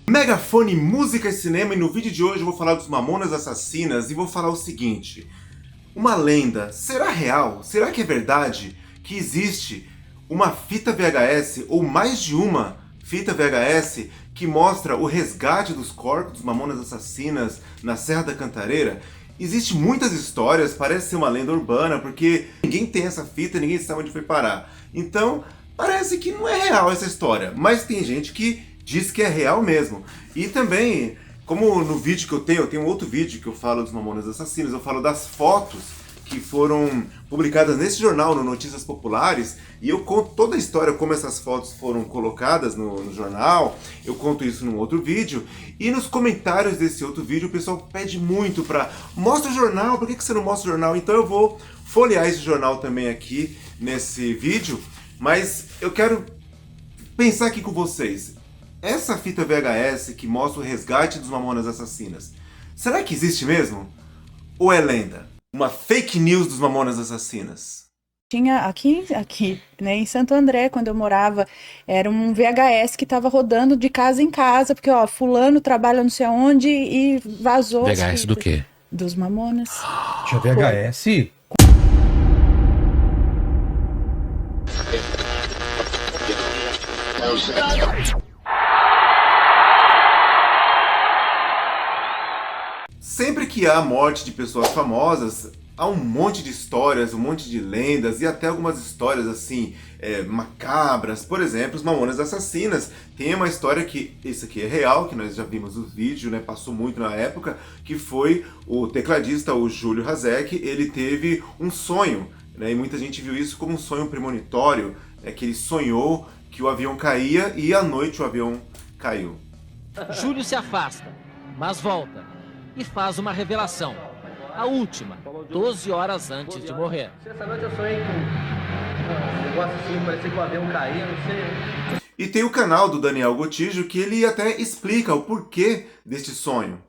Megafone Música e Cinema, e no vídeo de hoje eu vou falar dos Mamonas Assassinas e vou falar o seguinte: uma lenda, será real? Será que é verdade que existe uma fita VHS ou mais de uma fita VHS que mostra o resgate dos corpos dos Mamonas Assassinas na Serra da Cantareira? Existem muitas histórias, parece ser uma lenda urbana, porque ninguém tem essa fita, ninguém sabe onde foi parar. Então, parece que não é real essa história, mas tem gente que diz que é real mesmo. E também, como no vídeo que eu tenho um outro vídeo que eu falo dos Mamonas Assassinas, eu falo das fotos que foram publicadas nesse jornal, no Notícias Populares, e eu conto toda a história, como essas fotos foram colocadas no jornal, eu conto isso num outro vídeo, e nos comentários desse outro vídeo o pessoal pede muito pra, mostra o jornal, por que você não mostra o jornal? Então eu vou folhear esse jornal também aqui, nesse vídeo, mas eu quero pensar aqui com vocês. Essa fita VHS que mostra o resgate dos Mamonas Assassinas, será que existe mesmo? Ou é lenda? Uma fake news dos Mamonas Assassinas? Tinha aqui, né, em Santo André, quando eu morava, era um VHS que estava rodando de casa em casa, porque, ó, fulano trabalha não sei aonde e vazou as VHS do fitas. quê? Dos Mamonas. Tinha VHS? Sempre que há morte de pessoas famosas, há um monte de histórias, um monte de lendas e até algumas histórias assim, macabras. Por exemplo, os Mamonas Assassinas tem uma história que, isso aqui é real, que nós já vimos o vídeo, né, passou muito na época, que foi o tecladista, o Júlio Hazek, ele teve um sonho, né, e muita gente viu isso como um sonho premonitório, que ele sonhou que o avião caía e à noite o avião caiu. Júlio se afasta, mas volta e faz uma revelação. A última, 12 horas antes de morrer. Essa noite eu sonhei com um negócio assim, parecia que o avião caía, não sei. E tem o canal do Daniel Gotijo que ele até explica o porquê deste sonho.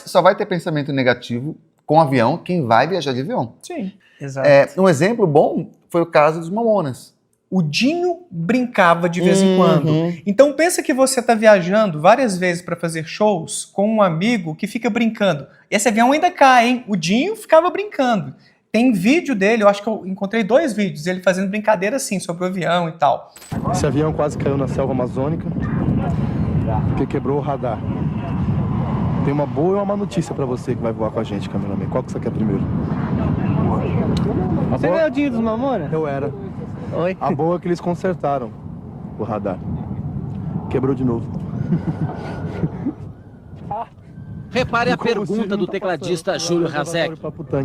Só vai ter pensamento negativo com avião quem vai viajar de avião. Sim, exato. Um exemplo bom foi o caso dos Mamonas. O Dinho brincava de vez em quando. Então pensa que você está viajando várias vezes para fazer shows com um amigo que fica brincando. Esse avião ainda cai, hein? O Dinho ficava brincando. Tem vídeo dele, eu acho que eu encontrei 2 vídeos, ele fazendo brincadeira assim, sobre o avião e tal. Esse avião quase caiu na selva amazônica, porque quebrou o radar. Tem uma boa e uma má notícia para você que vai voar com a gente, cameraman. Qual que você quer primeiro? Você não é o Dinho dos Mamonas? Eu era. Oi? A boa é que eles consertaram o radar. Quebrou de novo. Repare a pergunta do tecladista Júlio Hazek.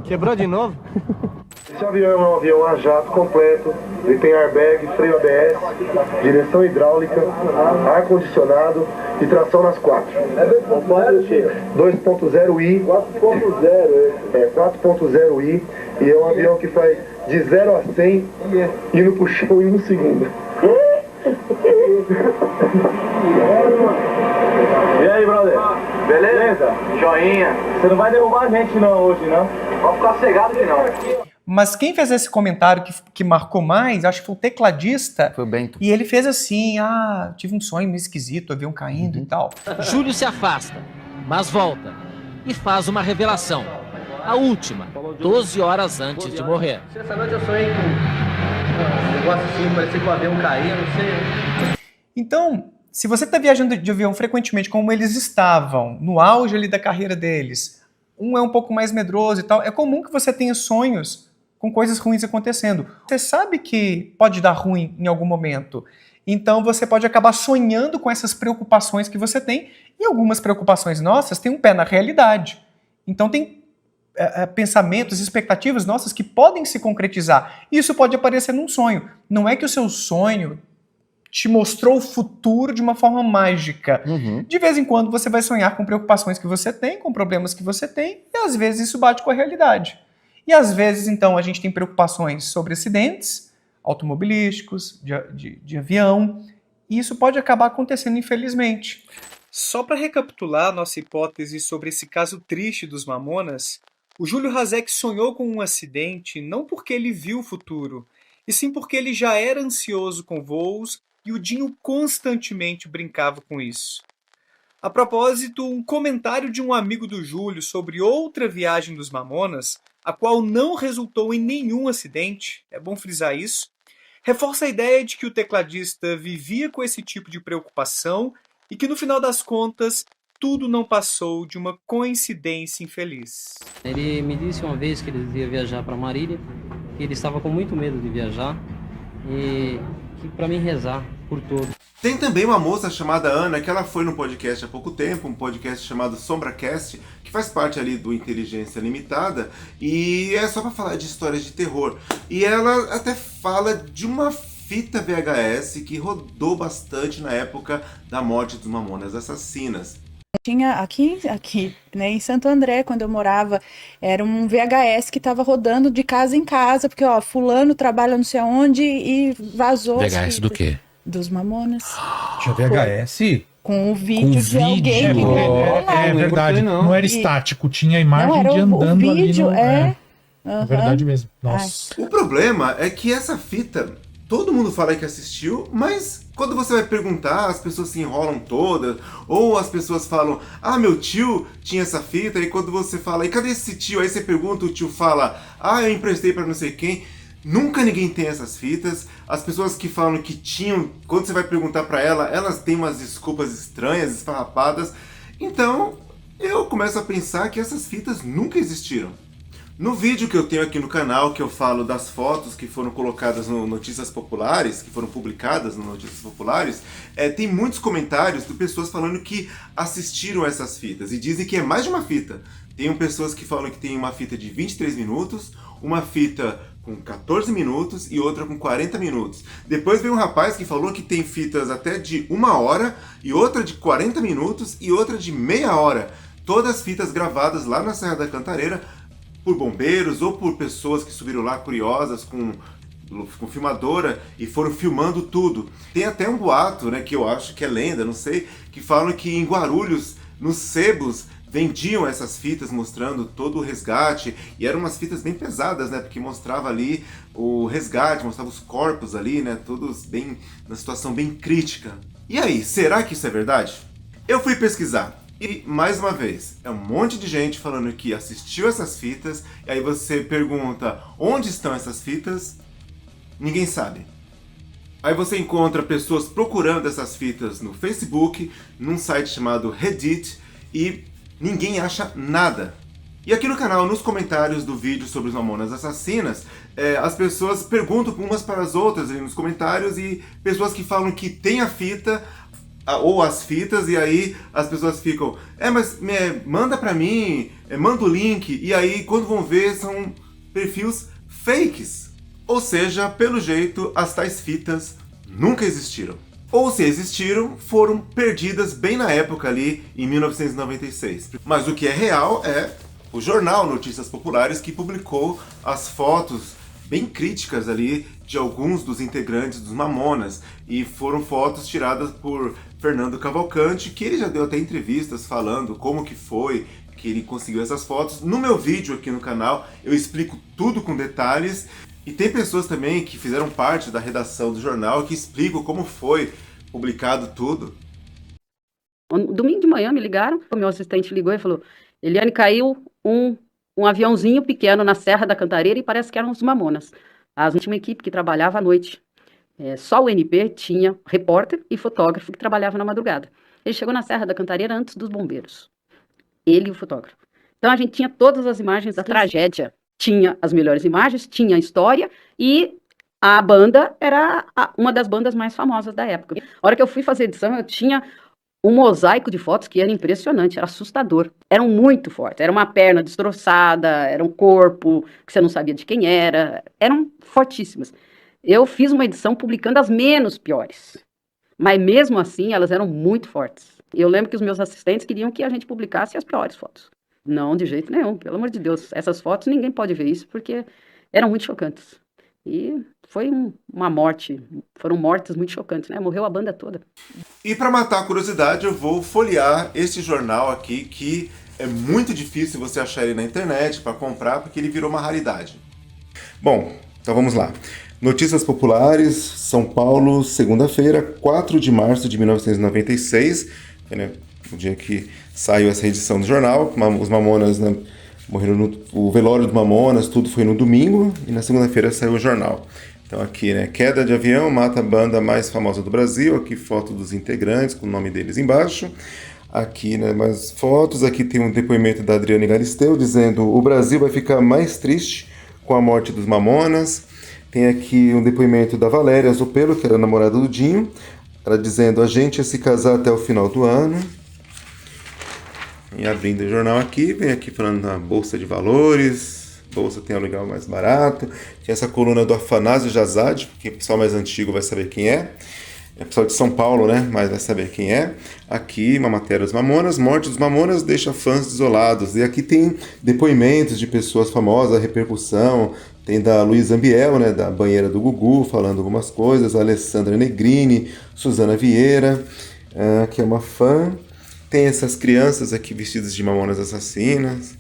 Quebrou de novo? Esse avião é um avião a jato completo, ele tem airbag, freio ABS, direção hidráulica, ar-condicionado e tração nas 4. É 2.0i, 4.0i, e é um avião que faz de 0 a 100 indo pro chão em 1 segundo. E aí, brother? Beleza? Joinha. Você não vai derrubar a gente não hoje, não? Pode ficar cegado que não. Mas quem fez esse comentário que marcou mais, acho que foi o tecladista. Foi o Bento. E ele fez assim, tive um sonho meio esquisito, o avião caindo e tal. Júlio se afasta, mas volta e faz uma revelação. A última, 12 horas antes de morrer. Essa noite eu sonhei com um negócio assim, parecia que o avião caía, não sei. Então, se você está viajando de avião frequentemente, como eles estavam, no auge ali da carreira deles, um é um pouco mais medroso e tal, é comum que você tenha sonhos com coisas ruins acontecendo. Você sabe que pode dar ruim em algum momento. Então você pode acabar sonhando com essas preocupações que você tem, e algumas preocupações nossas têm um pé na realidade. Então tem pensamentos, expectativas nossas que podem se concretizar. Isso pode aparecer num sonho. Não é que o seu sonho te mostrou o futuro de uma forma mágica. De vez em quando você vai sonhar com preocupações que você tem, com problemas que você tem, e às vezes isso bate com a realidade. E às vezes, então, a gente tem preocupações sobre acidentes automobilísticos, de avião, e isso pode acabar acontecendo, infelizmente. Só para recapitular nossa hipótese sobre esse caso triste dos Mamonas, o Júlio Hazek sonhou com um acidente não porque ele viu o futuro, e sim porque ele já era ansioso com voos e o Dinho constantemente brincava com isso. A propósito, um comentário de um amigo do Júlio sobre outra viagem dos Mamonas, a qual não resultou em nenhum acidente, é bom frisar isso, reforça a ideia de que o tecladista vivia com esse tipo de preocupação e que no final das contas tudo não passou de uma coincidência infeliz. Ele me disse uma vez que ele ia viajar para Marília, que ele estava com muito medo de viajar e que para mim rezar por todos. Tem também uma moça chamada Ana, que ela foi no podcast há pouco tempo, um podcast chamado SombraCast, que faz parte ali do Inteligência Limitada, e é só pra falar de histórias de terror. E ela até fala de uma fita VHS que rodou bastante na época da morte dos Mamonas Assassinas. Tinha aqui, né, em Santo André, quando eu morava, era um VHS que estava rodando de casa em casa, porque, ó, fulano trabalha não sei aonde e vazou. VHS do quê? Dos Mamonas. Tinha VHS? Com o vídeo de alguém que gravou lá. É verdade, não era estático, tinha a imagem Não, era de andando o vídeo, ali no... é. É verdade mesmo. Nossa. O problema é que essa fita, todo mundo fala que assistiu, mas quando você vai perguntar, as pessoas se enrolam todas, ou as pessoas falam, ah, meu tio tinha essa fita, e quando você fala, e cadê esse tio? Aí você pergunta, o tio fala, ah, eu emprestei pra não sei quem. Nunca ninguém tem essas fitas. As pessoas que falam que tinham, quando você vai perguntar pra ela, elas têm umas desculpas estranhas, esfarrapadas. Então, eu começo a pensar que essas fitas nunca existiram. No vídeo que eu tenho aqui no canal, que eu falo das fotos que foram colocadas no Notícias Populares, que foram publicadas no Notícias Populares, tem muitos comentários de pessoas falando que assistiram essas fitas e dizem que é mais de uma fita. Tem pessoas que falam que tem uma fita de 23 minutos, uma fita com 14 minutos e outra com 40 minutos. Depois veio um rapaz que falou que tem fitas até de 1 hora, e outra de 40 minutos e outra de meia hora. Todas fitas gravadas lá na Serra da Cantareira por bombeiros ou por pessoas que subiram lá curiosas com filmadora e foram filmando tudo. Tem até um boato, né, que eu acho que é lenda, não sei, que falam que em Guarulhos, nos sebos, vendiam essas fitas mostrando todo o resgate, e eram umas fitas bem pesadas, né, porque mostrava ali o resgate, mostrava os corpos ali, né, todos bem, na situação bem crítica. E aí, será que isso é verdade? Eu fui pesquisar, e mais uma vez, é um monte de gente falando que assistiu essas fitas, e aí você pergunta, onde estão essas fitas? Ninguém sabe. Aí você encontra pessoas procurando essas fitas no Facebook, num site chamado Reddit, e ninguém acha nada. E aqui no canal, nos comentários do vídeo sobre os Mamonas Assassinas, as pessoas perguntam umas para as outras ali nos comentários, e pessoas que falam que tem a fita, ou as fitas, e aí as pessoas ficam, mas manda pra mim, manda o link, e aí quando vão ver são perfis fakes. Ou seja, pelo jeito, as tais fitas nunca existiram. Ou se existiram, foram perdidas bem na época ali, em 1996. Mas o que é real é o jornal Notícias Populares, que publicou as fotos bem críticas ali de alguns dos integrantes dos Mamonas. E foram fotos tiradas por Fernando Cavalcante, que ele já deu até entrevistas falando como que foi que ele conseguiu essas fotos. No meu vídeo aqui no canal, eu explico tudo com detalhes. E tem pessoas também que fizeram parte da redação do jornal que explicam como foi publicado tudo. Domingo de manhã me ligaram, o meu assistente ligou e falou, Eliane, caiu um aviãozinho pequeno na Serra da Cantareira e parece que eram os Mamonas. A gente tinha uma equipe que trabalhava à noite. Só o NP tinha repórter e fotógrafo que trabalhava na madrugada. Ele chegou na Serra da Cantareira antes dos bombeiros. Ele e o fotógrafo. Então a gente tinha todas as imagens da tragédia. Tinha as melhores imagens, tinha a história, e a banda era uma das bandas mais famosas da época. A hora que eu fui fazer edição, eu tinha um mosaico de fotos que era impressionante, era assustador. Eram muito fortes, era uma perna destroçada, era um corpo que você não sabia de quem era, eram fortíssimas. Eu fiz uma edição publicando as menos piores, mas mesmo assim elas eram muito fortes. Eu lembro que os meus assistentes queriam que a gente publicasse as piores fotos. Não, de jeito nenhum, pelo amor de Deus. Essas fotos, ninguém pode ver isso, porque eram muito chocantes. E foi uma morte, foram mortes muito chocantes, né? Morreu a banda toda. E para matar a curiosidade, eu vou folhear esse jornal aqui, que é muito difícil você achar ele na internet para comprar, porque ele virou uma raridade. Bom, então vamos lá. Notícias Populares, São Paulo, segunda-feira, 4 de março de 1996, né? o dia que saiu essa edição do jornal. Os Mamonas, né, morreram o velório dos Mamonas, tudo foi no domingo, e na segunda-feira saiu o jornal. Então aqui, né, queda de avião mata a banda mais famosa do Brasil, aqui foto dos integrantes, com o nome deles embaixo. Aqui, né, mais fotos, aqui tem um depoimento da Adriane Galisteu, dizendo: o Brasil vai ficar mais triste com a morte dos Mamonas. Tem aqui um depoimento da Valéria Zopelo, que era namorada do Dinho, ela dizendo: a gente ia se casar até o final do ano. E abrindo o jornal aqui, vem aqui falando da Bolsa de Valores, Bolsa tem aluguel mais barato. Tem essa coluna do Afanásio Jazade, que o pessoal mais antigo vai saber quem é. É o pessoal de São Paulo, né? Mas vai saber quem é. Aqui, uma matéria dos Mamonas. Morte dos Mamonas deixa fãs desolados. E aqui tem depoimentos de pessoas famosas, a repercussão. Tem da Luísa Ambiel, né? Da Banheira do Gugu, falando algumas coisas. A Alessandra Negrini, Suzana Vieira, que é uma fã. Tem essas crianças aqui vestidas de Mamonas Assassinas.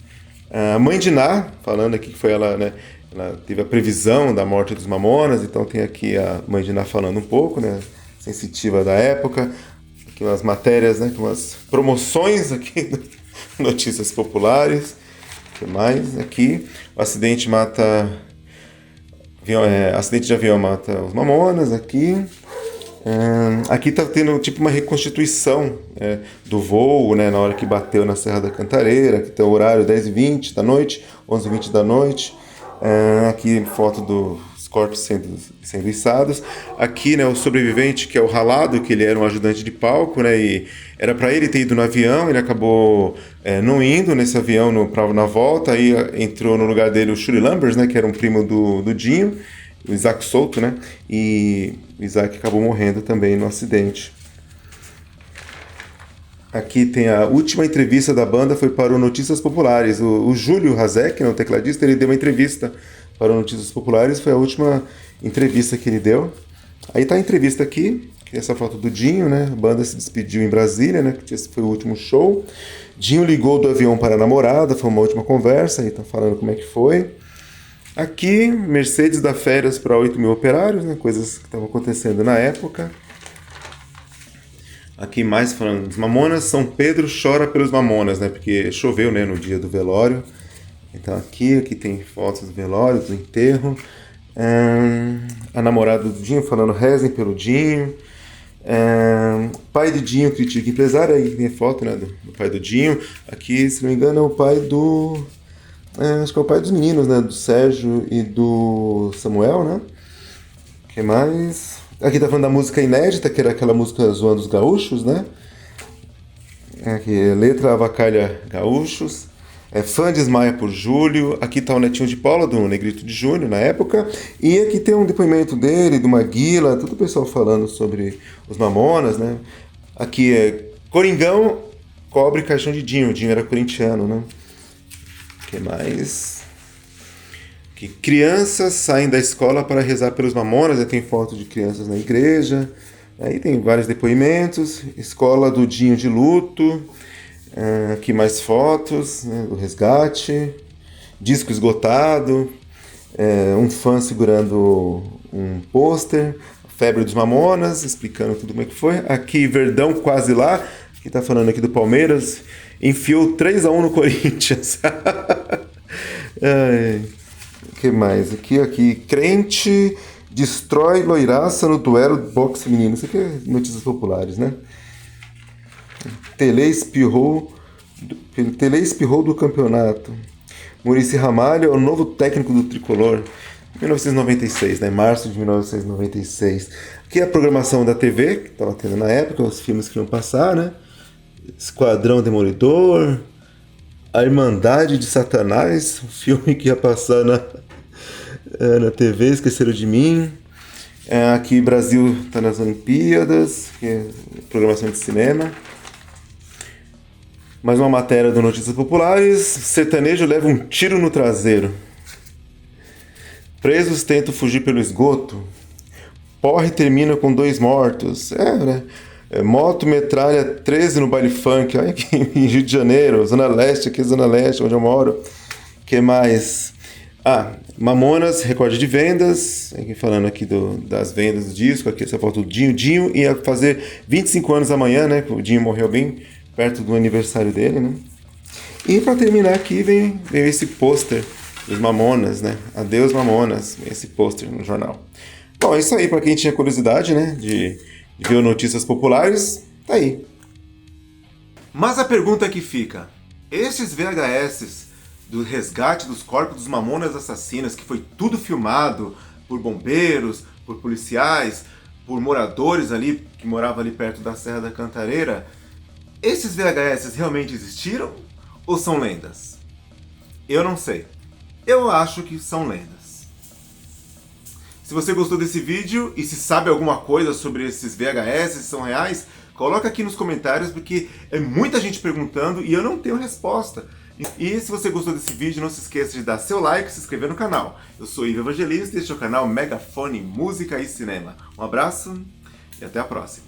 A mãe de Ná, falando aqui que foi ela, né? Ela teve a previsão da morte dos Mamonas. Então tem aqui a mãe de Ná falando um pouco, né? Sensitiva da época, aqui umas matérias, né, umas promoções aqui, notícias populares. O que mais aqui? O acidente acidente de avião mata os Mamonas aqui. Aqui tá tendo tipo uma reconstituição do voo, né, na hora que bateu na Serra da Cantareira, que tem o horário 10h20 da noite, 11h20 da noite. Aqui foto dos corpos sendo içados. Aqui, né, o sobrevivente, que é o Ralado, que ele era um ajudante de palco, né, e era para ele ter ido no avião, ele acabou não indo nesse avião na volta, aí entrou no lugar dele o Shuri Lambers, né, que era um primo do Dinho, o Isaac Souto, né, e o Isaac acabou morrendo também no acidente. Aqui tem a última entrevista da banda, foi para o Notícias Populares. O Júlio Hazek, né, o tecladista, ele deu uma entrevista para o Notícias Populares, foi a última entrevista que ele deu. Aí tá a entrevista aqui, que é essa foto do Dinho, né? A banda se despediu em Brasília, né? Que esse foi o último show. Dinho ligou do avião para a namorada, foi uma última conversa, aí tá falando como é que foi. Aqui, Mercedes dá férias para 8 mil operários, né? Coisas que estavam acontecendo na época. Aqui mais falando dos Mamonas, São Pedro chora pelos Mamonas, né? Porque choveu, né, no dia do velório. Então aqui tem fotos do velório, do enterro. A namorada do Dinho falando: rezem pelo Dinho. Pai do Dinho critica empresário, aí tem foto, né, do pai do Dinho. Aqui, se não me engano, é o pai do... acho que é o pai dos meninos, né, do Sérgio e do Samuel, né? O que mais? Aqui tá falando da música inédita, que era aquela música zoando os gaúchos, né? Aqui, letra avacalha gaúchos. Fã desmaia por Júlio. Aqui tá o netinho de Paula, do Negrito de Júnior, na época. E aqui tem um depoimento dele, do Maguila, todo o pessoal falando sobre os Mamonas, né? Aqui é Coringão cobre caixão de Dinho. O Dinho era corintiano, né? O que mais? Que crianças saem da escola para rezar pelos Mamonas. Aí tem foto de crianças na igreja. Aí tem vários depoimentos. Escola do Dinho de luto. Aqui mais fotos, né, do resgate. Disco esgotado. Um fã segurando um pôster. Febre dos Mamonas, explicando tudo como é que foi. Aqui Verdão quase lá. Que tá falando aqui do Palmeiras. Enfiou 3-1 no Corinthians. O que mais? Aqui, crente destrói loiraça no duelo de boxe feminino. Isso aqui é notícias populares, né? Tele espirrou do campeonato. Muricy Ramalho é o novo técnico do Tricolor. 1996, né? Março de 1996. Aqui é a programação da TV, que estava tendo na época, os filmes que iam passar, né? Esquadrão Demolidor, A Irmandade de Satanás, um filme que ia passar na TV, Esqueceram de Mim. Aqui Brasil está nas Olimpíadas, que é programação de cinema. Mais uma matéria do Notícias Populares. Sertanejo leva um tiro no traseiro. Presos tentam fugir pelo esgoto. Porre termina com 2 mortos. Né? Moto metralha 13 no baile funk. Olha aqui em Rio de Janeiro, Zona Leste, aqui Zona Leste, onde eu moro. Que mais? Mamonas, recorde de vendas. Aqui falando aqui das vendas do disco. Aqui essa foto do Dinho. Dinho ia fazer 25 anos amanhã, né? O Dinho morreu bem perto do aniversário dele, né? E para terminar aqui vem esse pôster dos Mamonas, né? Adeus Mamonas, esse pôster no jornal. Bom, é isso aí, para quem tinha curiosidade, né, de ver notícias populares, tá aí. Mas a pergunta que fica, estes VHS do resgate dos corpos dos Mamonas Assassinas, que foi tudo filmado por bombeiros, por policiais, por moradores ali, que moravam ali perto da Serra da Cantareira, esses VHS realmente existiram ou são lendas? Eu não sei. Eu acho que são lendas. Se você gostou desse vídeo e se sabe alguma coisa sobre esses VHS, se são reais, coloca aqui nos comentários, porque é muita gente perguntando e eu não tenho resposta. E se você gostou desse vídeo, não se esqueça de dar seu like e se inscrever no canal. Eu sou Ivo Evangelista e este é o canal Megafone Música e Cinema. Um abraço e até a próxima.